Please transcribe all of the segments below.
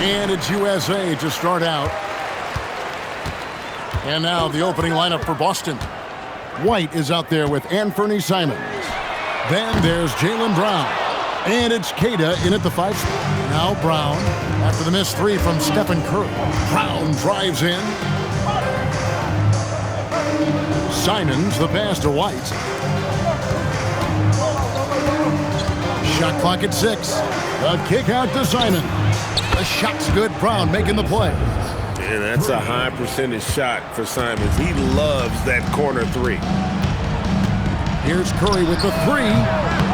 And it's USA to start out. And now the opening lineup for Boston. White is out there with Anthony Simons. Then there's Jaylen Brown. And it's Queta in at the 5 spot. Now Brown, after the missed 3 from Stephen Curry. Brown drives in. Simons, the pass to White. Shot clock at 6. The kick out to Simons. The shot's good. Brown making the play. And that's a high percentage shot for Simons. He loves that corner 3. Here's Curry with the 3.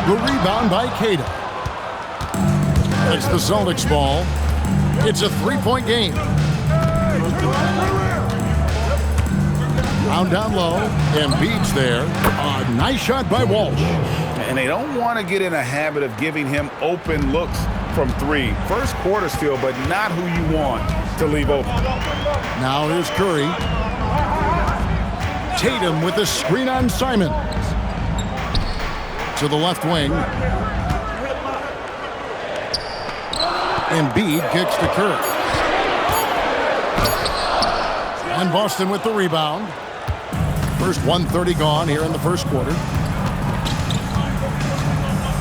The rebound by Queta. It's the Celtics ball. It's a 3-point game. Brown down low. Embiid's there. A nice shot by Walsh. And they don't want to get in a habit of giving him open looks from 3. First quarter still, but not who you want to leave open. Now here's Curry. Tatum with the screen on Simons. To the left wing. Embiid kicks to Curry. And Boston with the rebound. First 1:30 gone here in the first quarter.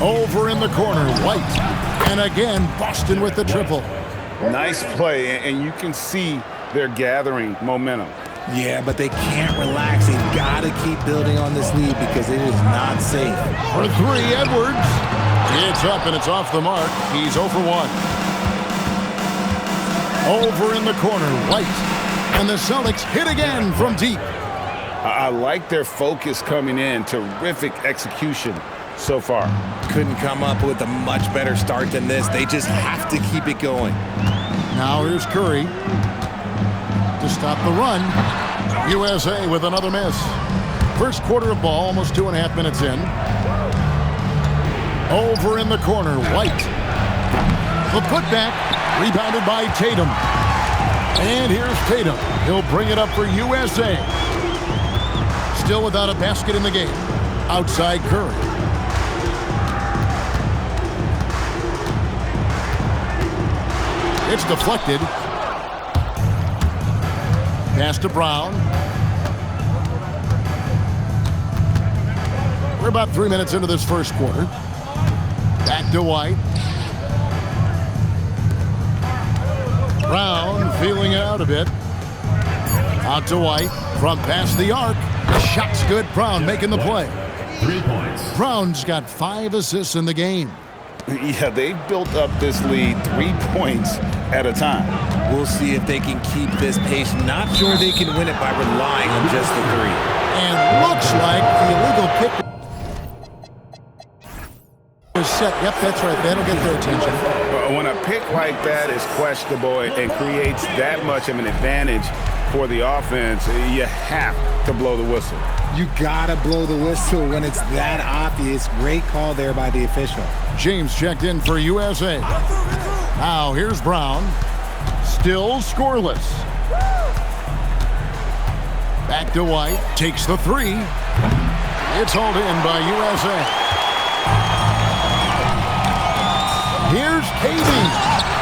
Over in the corner, White. And again, Boston with the triple. Nice play, and you can see they're gathering momentum. Yeah, but they can't relax. They've got to keep building on this lead because it is not safe. For 3, Edwards. It's up and it's off the mark. He's 0 for 1. Over in the corner, White. And the Celtics hit again from deep. I like their focus coming in. Terrific execution so far. Couldn't come up with a much better start than this. They just have to keep it going. Now here's Curry to stop the run. USA with another miss. First quarter of ball, almost 2.5 minutes in. Over in the corner, White. The putback, rebounded by Tatum. And here's Tatum. He'll bring it up for USA. Still without a basket in the game. Outside Curry. It's deflected. Pass to Brown. We're about 3 minutes into this first quarter. Back to White. Brown feeling it out a bit. Out to White. From past the arc. The shot's good. Brown making the play. 3 points. Brown's got 5 assists in the game. Yeah, they've built up this lead 3 points at a time. We'll see if they can keep this pace. Not sure they can win it by relying on just the 3. And looks like the illegal kick is set. Yep, that's right. That'll get their attention. When a pick like that is questionable and creates that much of an advantage for the offense, you have to blow the whistle. You gotta blow the whistle when it's that obvious. Great call there by the official. James checked in for USA. Now here's Brown. Still scoreless. Back to White. Takes the 3. It's hauled in by USA. Here's KD.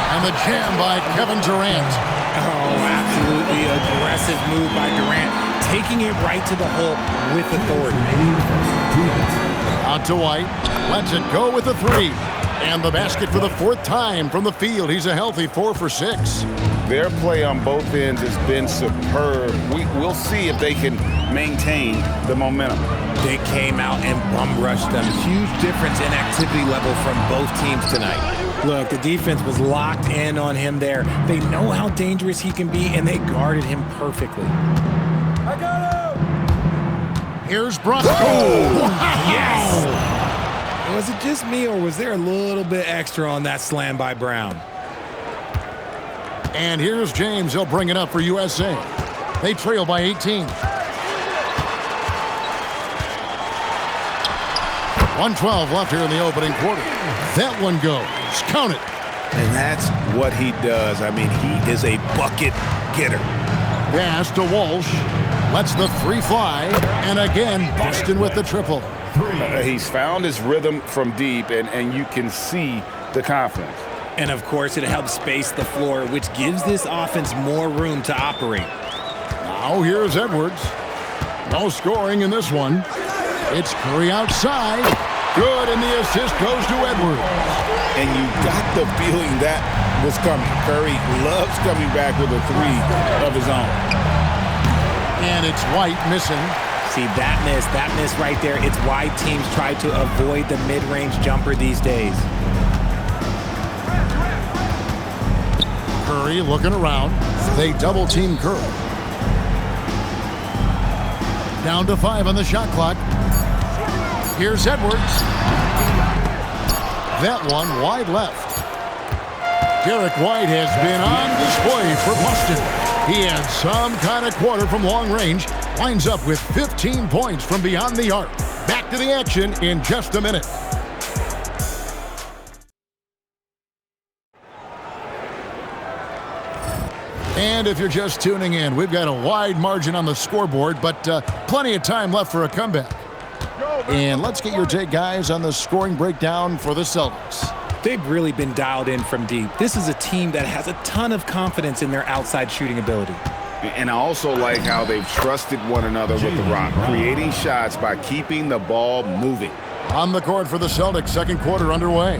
And the jam by Kevin Durant. Oh, absolutely aggressive move by Durant. Taking it right to the hole with authority. Out to White. Lets it go with the 3. And the basket for the 4th time from the field. He's a healthy 4 for 6. Their play on both ends has been superb. We'll see if they can maintain the momentum. They came out and bum rushed them. Huge difference in activity level from both teams tonight. Look, the defense was locked in on him there. They know how dangerous he can be, and they guarded him perfectly. I got him! Here's Brown. Oh, wow. Yes! Was it just me, or was there a little bit extra on that slam by Brown? And here's James. He'll bring it up for USA. They trail by 18. 1:12 left here in the opening quarter. That one goes. Count it. And that's what he does. I mean, he is a bucket getter. Pass to Walsh. Lets the 3 fly. And again, Boston with the triple. He's found his rhythm from deep, and you can see the confidence. And of course, it helps space the floor, which gives this offense more room to operate. Now here's Edwards. No scoring in this one. It's Curry outside. Good, and the assist goes to Edwards. And you got the feeling that was coming. Curry loves coming back with a three of his own. And it's White missing. See, that miss right there, it's why teams try to avoid the mid-range jumper these days. Curry looking around. They double-team Curry. Down to 5 on the shot clock. Here's Edwards. That one wide left. Derek White has been on display for Boston. He had some kind of quarter from long range. Winds up with 15 points from beyond the arc. Back to the action in just a minute. And if you're just tuning in, we've got a wide margin on the scoreboard, but plenty of time left for a comeback. And let's get your take, guys, on the scoring breakdown for the Celtics. They've really been dialed in from deep. This is a team that has a ton of confidence in their outside shooting ability. And I also like how they've trusted one another with the rock, creating shots by keeping the ball moving. On the court for the Celtics, second quarter underway.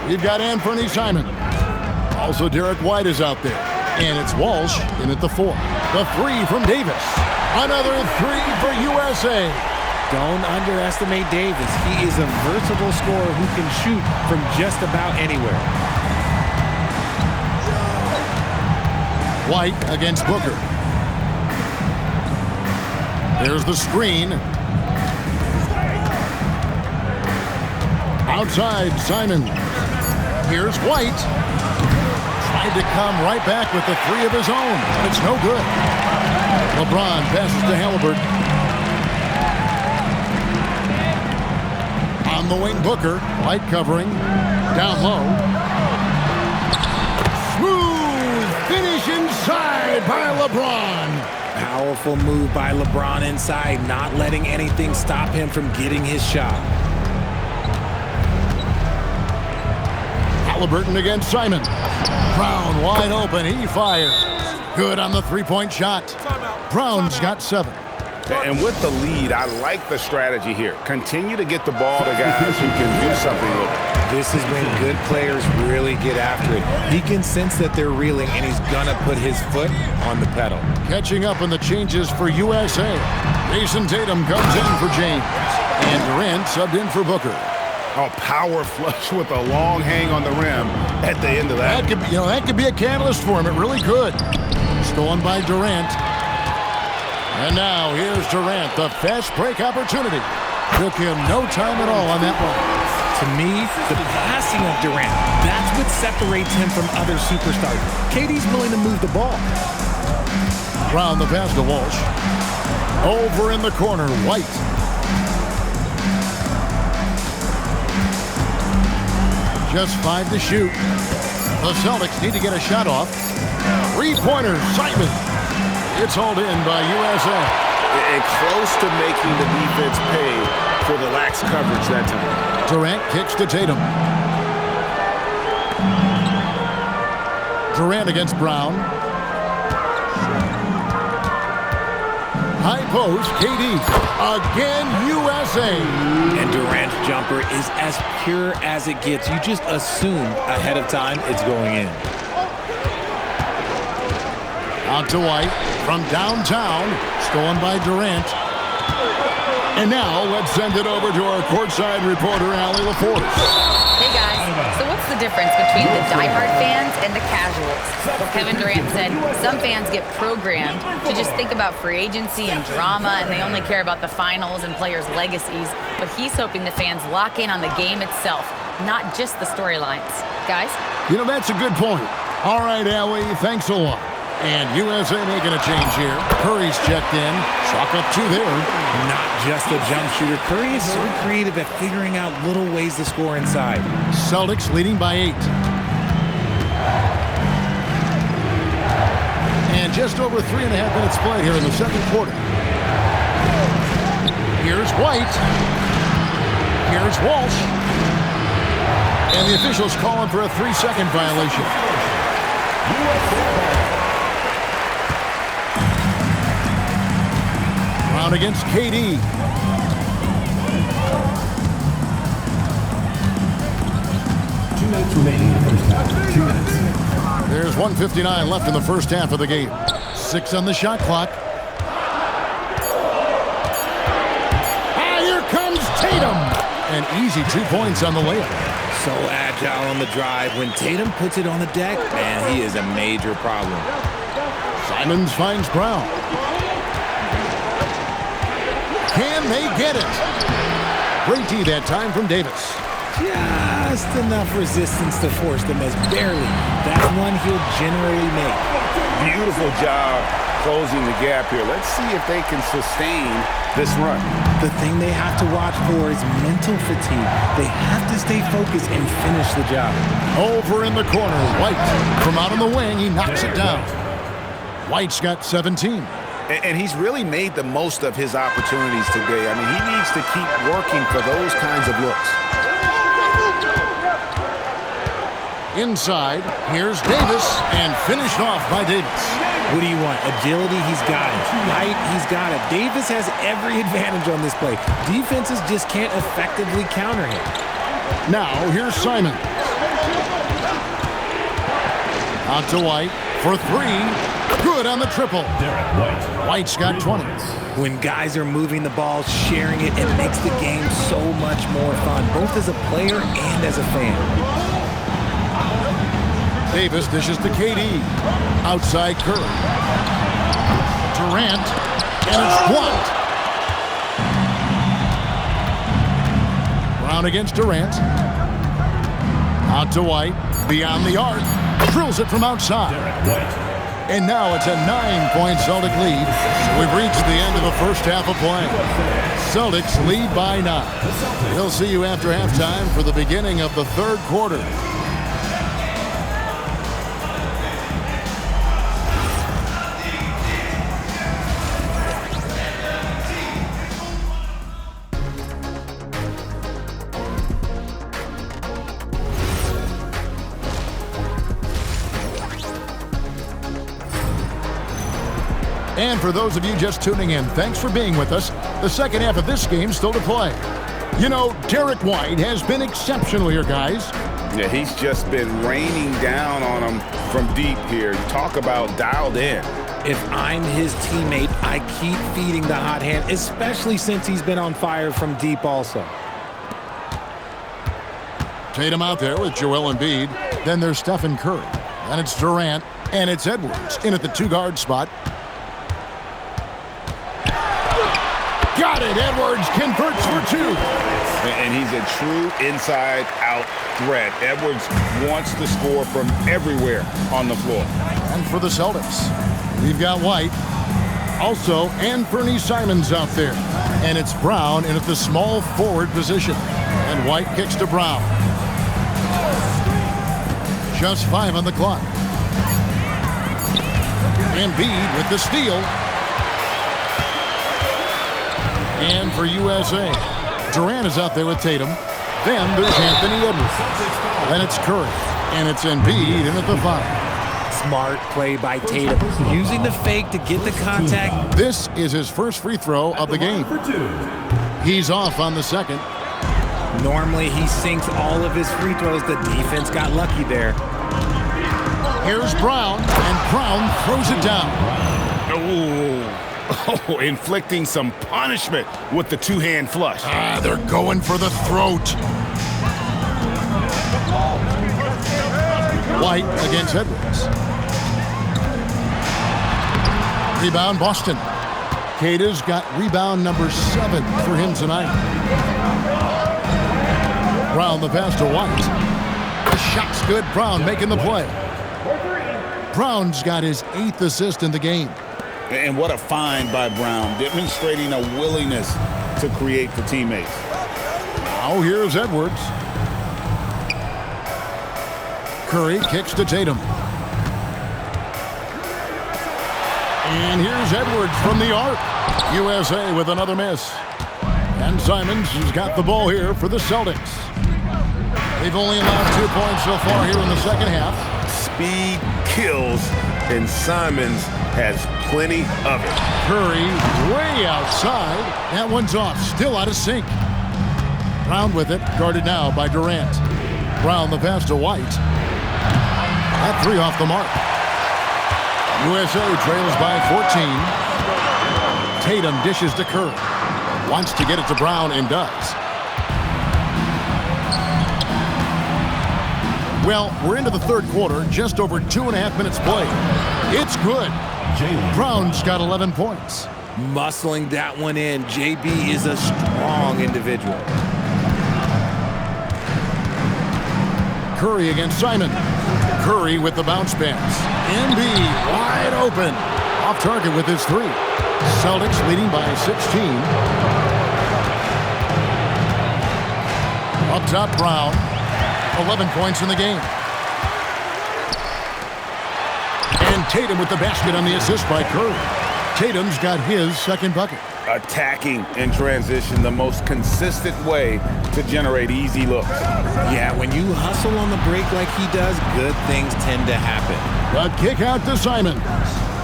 We've got Anthony Simon. Also, Derek White is out there. And it's Walsh in at the 4. The 3 from Davis. Another 3 for USA. Don't underestimate Davis. He is a versatile scorer who can shoot from just about anywhere. White against Booker. There's the screen. Outside, Simon. Here's White. Tried to come right back with the 3 of his own, but it's no good. LeBron passes to Halliburton. On the wing, Booker. White covering. Down low. Smooth finish inside by LeBron. Powerful move by LeBron inside, not letting anything stop him from getting his shot. Halliburton against Simon. Brown wide open. He fires. Good on the three-point shot. Brown's got 7. And with the lead, I like the strategy here. Continue to get the ball to guys who can do something with it. This is when good players really get after it. He can sense that they're reeling, and he's going to put his foot on the pedal. Catching up on the changes for USA. Jason Tatum comes in for James. And Durant subbed in for Booker. Oh, power flush with a long hang on the rim at the end of that. That could be a catalyst for him. It really could. Stolen by Durant. And now here's Durant, the fast break opportunity. Took him no time at all on that one. To me, the passing of Durant, that's what separates him from other superstars. KD's willing to move the ball. Brown the pass to Walsh. Over in the corner, White. Just 5 to shoot. The Celtics need to get a shot off. 3-pointer, Simon. It's hauled in by USA. And close to making the defense pay for the lax coverage that time. Durant kicks to Tatum. Durant against Brown. High post, KD. Again, USA. And Durant's jumper is as pure as it gets. You just assume ahead of time it's going in. Out to White from downtown, stolen by Durant. And now let's send it over to our courtside reporter, Allie LaForce. Hey guys, so what's the difference between the diehard fans and the casuals? Well, Kevin Durant said some fans get programmed to just think about free agency and drama, and they only care about the finals and players' legacies. But he's hoping the fans lock in on the game itself, not just the storylines. Guys? That's a good point. All right, Allie, thanks a lot. And USA making a change here. Curry's checked in. Chalk up 2 there. Not just a jump shooter. Curry is so creative at figuring out little ways to score inside. Celtics leading by 8. And just over 3.5 minutes played here in the second quarter. Here's White. Here's Walsh. And the officials calling for a 3-second violation. Brown against KD. Remaining in the first half. 2 minutes. There's 1:59 left in the first half of the game. 6 on the shot clock. Here comes Tatum. An easy 2 points on the layup. So agile on the drive. When Tatum puts it on the deck, man, he is a major problem. Simons finds Brown. Can they get it? Great D that time from Davis. Just enough resistance to force the miss. Barely. That's one he'll generally make. Beautiful job closing the gap here. Let's see if they can sustain this run. The thing they have to watch for is mental fatigue. They have to stay focused and finish the job. Over in the corner, White. From out on the wing, he knocks it down. White's got 17. And he's really made the most of his opportunities today. I mean, he needs to keep working for those kinds of looks. Inside, here's Davis, and finished off by Davis. What do you want? Agility, he's got it. Height, he's got it. Davis has every advantage on this play. Defenses just can't effectively counter him. Now, here's Simon. Out to White for 3. Good on the triple. White's got 20. When guys are moving the ball, sharing it, it makes the game so much more fun, both as a player and as a fan. Davis dishes to KD. Outside Curry. Durant. And it's blocked. Brown against Durant. Out to White. Beyond the arc. Drills it from outside. And now it's a 9-point Celtic lead. We've reached the end of the first half of play. Celtics lead by 9. We'll see you after halftime for the beginning of the third quarter. And for those of you just tuning in, thanks for being with us. The second half of this game still to play. You know, Derek White has been exceptional here, guys. Yeah, he's just been raining down on him from deep here. You talk about dialed in. If I'm his teammate, I keep feeding the hot hand, especially since he's been on fire from deep also. Tatum out there with Joel Embiid. Then there's Stephen Curry. And it's Durant. And it's Edwards in at the 2-guard spot. Got it. Edwards converts for 2. And he's a true inside-out threat. Edwards wants to score from everywhere on the floor. And for the Celtics, we've got White. Also, Anthony Simons out there. And it's Brown in at the small forward position. And White kicks to Brown. Just 5 on the clock. Embiid with the steal. And for USA, Durant is out there with Tatum. Then there's Anthony Edwards. Then it's Curry. And it's Embiid in at the 5. Smart play by Tatum, using the fake to get the contact. This is his first free throw of the game. He's off on the second. Normally he sinks all of his free throws. The defense got lucky there. Here's Brown, and Brown throws it down. Oh, inflicting some punishment with the 2-hand flush. They're going for the throat. White against Edwards. Rebound, Boston. Keita's got rebound number 7 for him tonight. Brown the pass to White. The shot's good. Brown making the play. Brown's got his 8th assist in the game. And what a find by Brown, demonstrating a willingness to create for teammates. Now here's Edwards. Curry kicks to Tatum. And here's Edwards from the arc. USA with another miss. And Simons has got the ball here for the Celtics. They've only allowed 2 points so far here in the second half. Speed kills, and Simons has plenty of it. Curry way outside. That one's off, still out of sync. Brown with it, guarded now by Durant. Brown the pass to White. That three off the mark. USA trails by 14. Tatum dishes to Curry. Wants to get it to Brown and does. Well, we're into the third quarter, just over 2.5 minutes played. It's good. Brown's got 11 points. Muscling that one in. JB is a strong individual. Curry against Simon. Curry with the bounce pass. Embiid wide open. Off target with his three. Celtics leading by 16. Up top, Brown. 11 points in the game. And Tatum with the basket on the assist by Curry. Tatum's got his second bucket. Attacking in transition, the most consistent way to generate easy looks. Yeah, when you hustle on the break like he does, good things tend to happen. The kick out to Simons.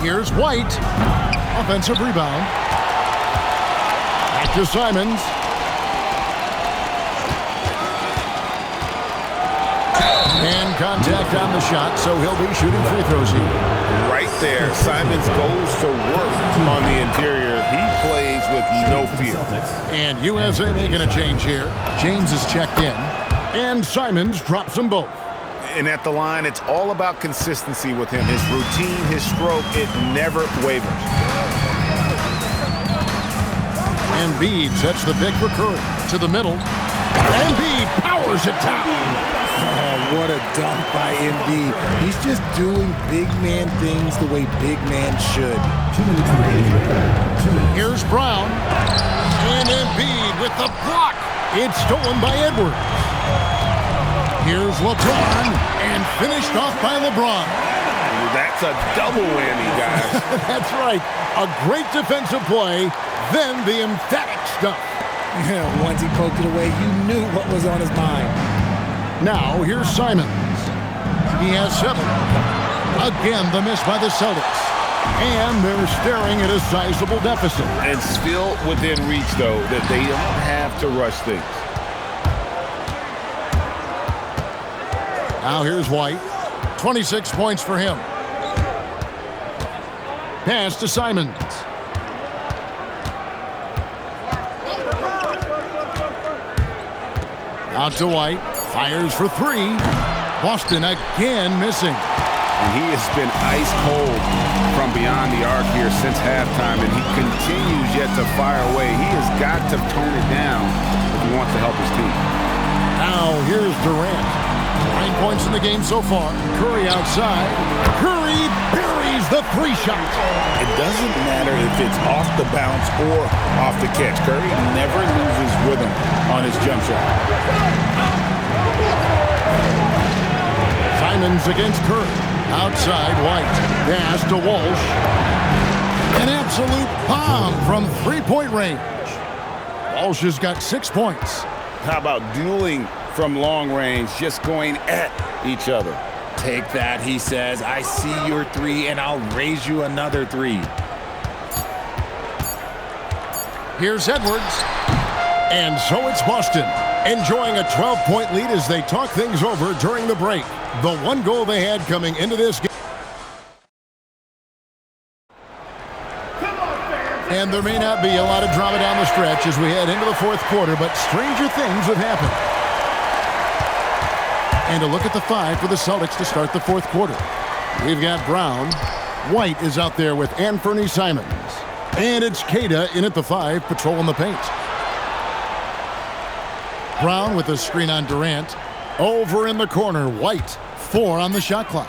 Here's White. Offensive rebound. Back to Simons. And contact on the shot, so he'll be shooting free throws here. Right there, Simons goes to work on the interior. He plays with no fear. And USA making a change here. James is checked in. And Simons drops them both. And at the line, it's all about consistency with him. His routine, his stroke, it never wavers. Embiid sets the pick for Curry. To the middle. Embiid powers it down. Oh, what a dunk by Embiid. He's just doing big man things the way big man should. Here's Brown. And Embiid with the block. It's stolen by Edwards. Here's LeBron. And finished off by LeBron. That's a double whammy, guys. That's right. A great defensive play, then the emphatic stuff. Yeah, once he poked it away, you knew what was on his mind. Now, here's Simons. He has 7. Again, the miss by the Celtics. And they're staring at a sizable deficit. And still within reach, though, that they don't have to rush things. Now, here's White. 26 points for him. Pass to Simons. Out to White. Fires for 3. Boston again missing. And he has been ice cold from beyond the arc here since halftime, and he continues yet to fire away. He has got to tone it down if he wants to help his team. Now here's Durant. 9 points in the game so far. Curry outside. Curry buries the 3 shot. It doesn't matter if it's off the bounce or off the catch. Curry never loses rhythm on his jump shot. Simons against Curry. Outside, White. Pass to Walsh. An absolute bomb from 3-point range. Walsh has got 6 points. How about dueling from long range, just going at each other? Take that, he says. I see your 3, and I'll raise you another 3. Here's Edwards. And so it's Boston, enjoying a 12-point lead as they talk things over during the break. The one goal they had coming into this game. And there may not be a lot of drama down the stretch as we head into the fourth quarter, but stranger things have happened. And a look at the 5 for the Celtics to start the fourth quarter. We've got Brown. White is out there with Anfernee Simons. And it's Keita in at the 5, patrolling the paint. Brown with a screen on Durant. Over in the corner, White. 4 on the shot clock.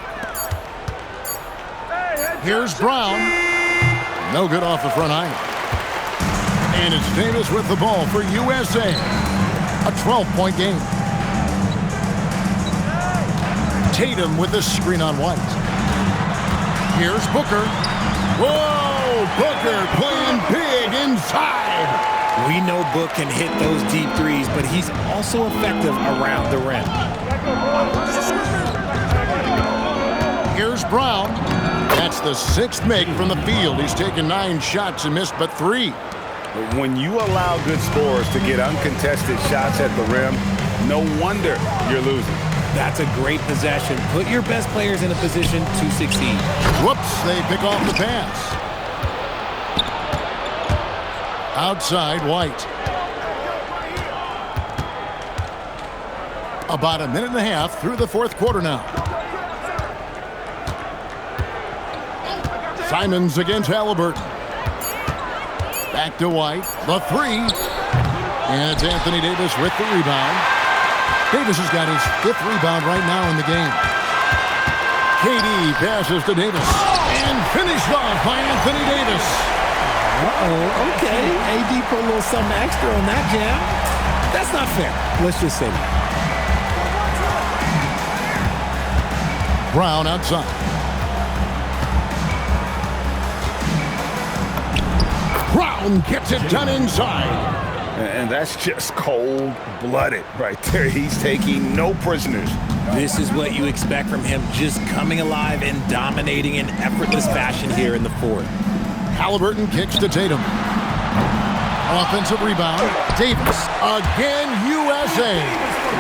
Here's Brown. No good off the front iron. And it's Davis with the ball for USA. A 12-point game. Tatum with the screen on White. Here's Booker. Whoa! Booker playing big inside. We know Book can hit those deep threes, but he's also effective around the rim. Here's Brown. That's the 6th make from the field. He's taken 9 shots and missed but 3. When you allow good scorers to get uncontested shots at the rim, no wonder you're losing. That's a great possession. Put your best players in a position to succeed. Whoops, they pick off the pass. Outside, White. About a minute and a half through the 4th quarter now. Simons against Halliburton. Back to White. The 3. And it's Anthony Davis with the rebound. Davis has got his 5th rebound right now in the game. KD passes to Davis. And finished off by Anthony Davis. Okay. AD put a little something extra on that jam. That's not fair. Let's just say that. Brown outside. Brown gets it done inside. And that's just cold-blooded right there. He's taking no prisoners. This is what you expect from him, just coming alive and dominating in effortless fashion here in the 4th. Halliburton kicks to Tatum. Offensive rebound. Davis again, USA.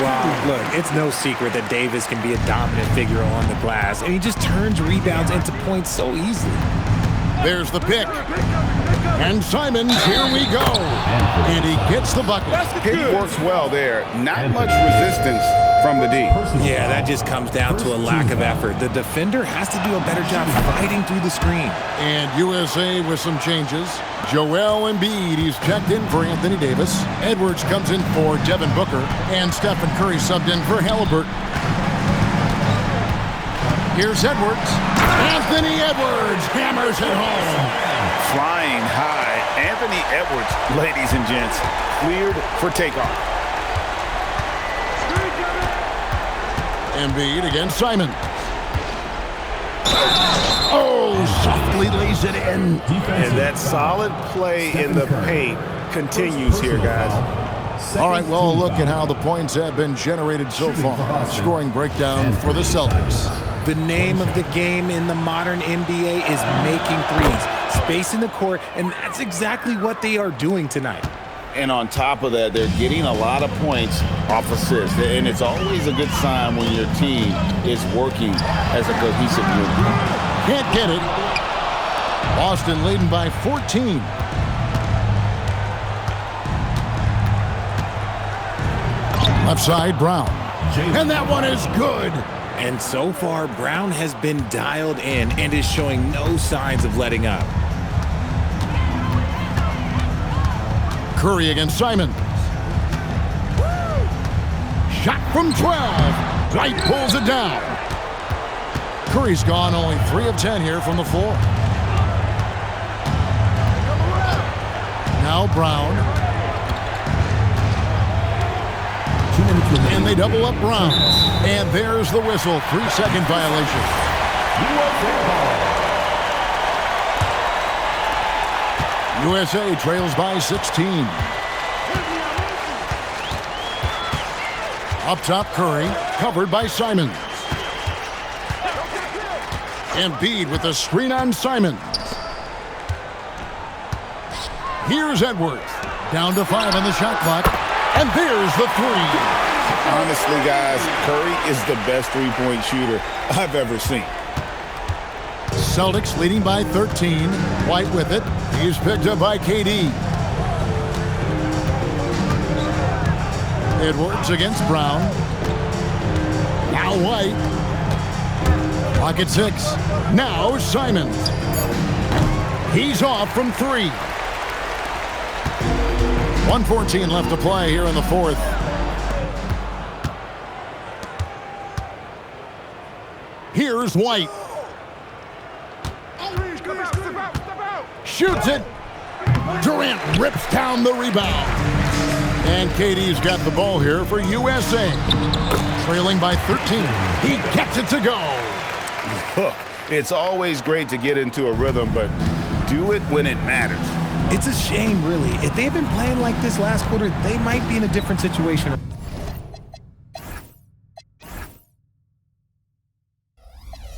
Wow, look, it's no secret that Davis can be a dominant figure on the glass, and he just turns rebounds into points so easily. There's the pick. And Simons, here we go. And he gets the bucket. Pick works well there. Not much resistance from the D. Yeah, that just comes down to a lack of effort. The defender has to do a better job fighting through the screen. And USA with some changes. Joel Embiid, he's checked in for Anthony Davis. Edwards comes in for Devin Booker. And Stephen Curry subbed in for Halliburton. Here's Edwards. Anthony Edwards hammers it home. Flying high. Anthony Edwards, ladies and gents, cleared for takeoff. Embiid against Simon. Oh, softly lays it in. And that solid play in the paint continues here, guys. All right, well, look at how the points have been generated so far. Scoring breakdown for the Celtics. The name of the game in the modern NBA is making threes, spacing the court, and that's exactly what they are doing tonight. And on top of that, they're getting a lot of points off assists. And it's always a good sign when your team is working as a cohesive unit. Can't get it. Boston leading by 14. Left side, Brown. And that one is good. And so far, Brown has been dialed in and is showing no signs of letting up. Curry against Simon. Shot from 12. White pulls it down. Curry's gone only 3 of 10 here from the floor. Now Brown. And they double up Brown. And there's the whistle. 3-second violation. USA trails by 16. Up top, Curry, covered by Simons. Embiid with a screen on Simons. Here's Edwards. Down to 5 on the shot clock. And there's the 3. Honestly, guys, Curry is the best three-point shooter I've ever seen. Celtics leading by 13. White with it. He's picked up by KD. Edwards against Brown. Now White. Pocket 6. Now Simons. He's off from 3. 1:14 left to play here in the 4th. Here's White. Shoots it. Durant rips down the rebound. And KD's got the ball here for USA. Trailing by 13. He gets it to go. Look, it's always great to get into a rhythm, but do it when it matters. It's a shame, really. If they had been playing like this last quarter, they might be in a different situation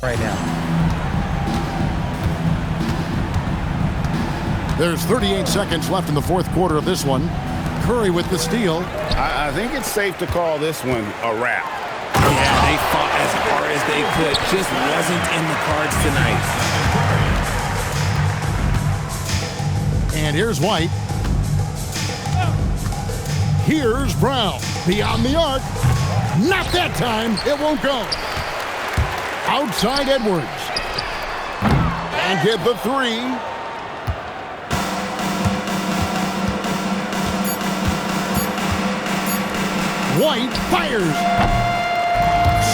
right now. There's 38 seconds left in the fourth quarter of this one. Curry with the steal. I think it's safe to call this one a wrap. Yeah, they fought as hard as they could. Just wasn't in the cards tonight. And here's White. Here's Brown. Beyond the arc. Not that time. It won't go. Outside Edwards. And get the three. White fires.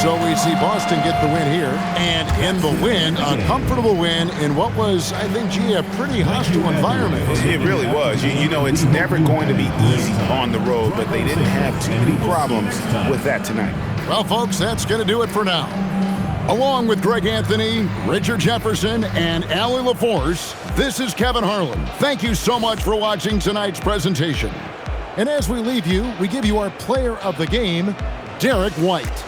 So we see Boston get the win here. And in the win, a comfortable win in what was, I think, a pretty hostile environment. It really was. You know, it's never going to be easy on the road, but they didn't have too many problems with that tonight. Well, folks, that's going to do it for now. Along with Greg Anthony, Richard Jefferson, and Allie LaForce, this is Kevin Harlan. Thank you so much for watching tonight's presentation. And as we leave you, we give you our player of the game, Derek White.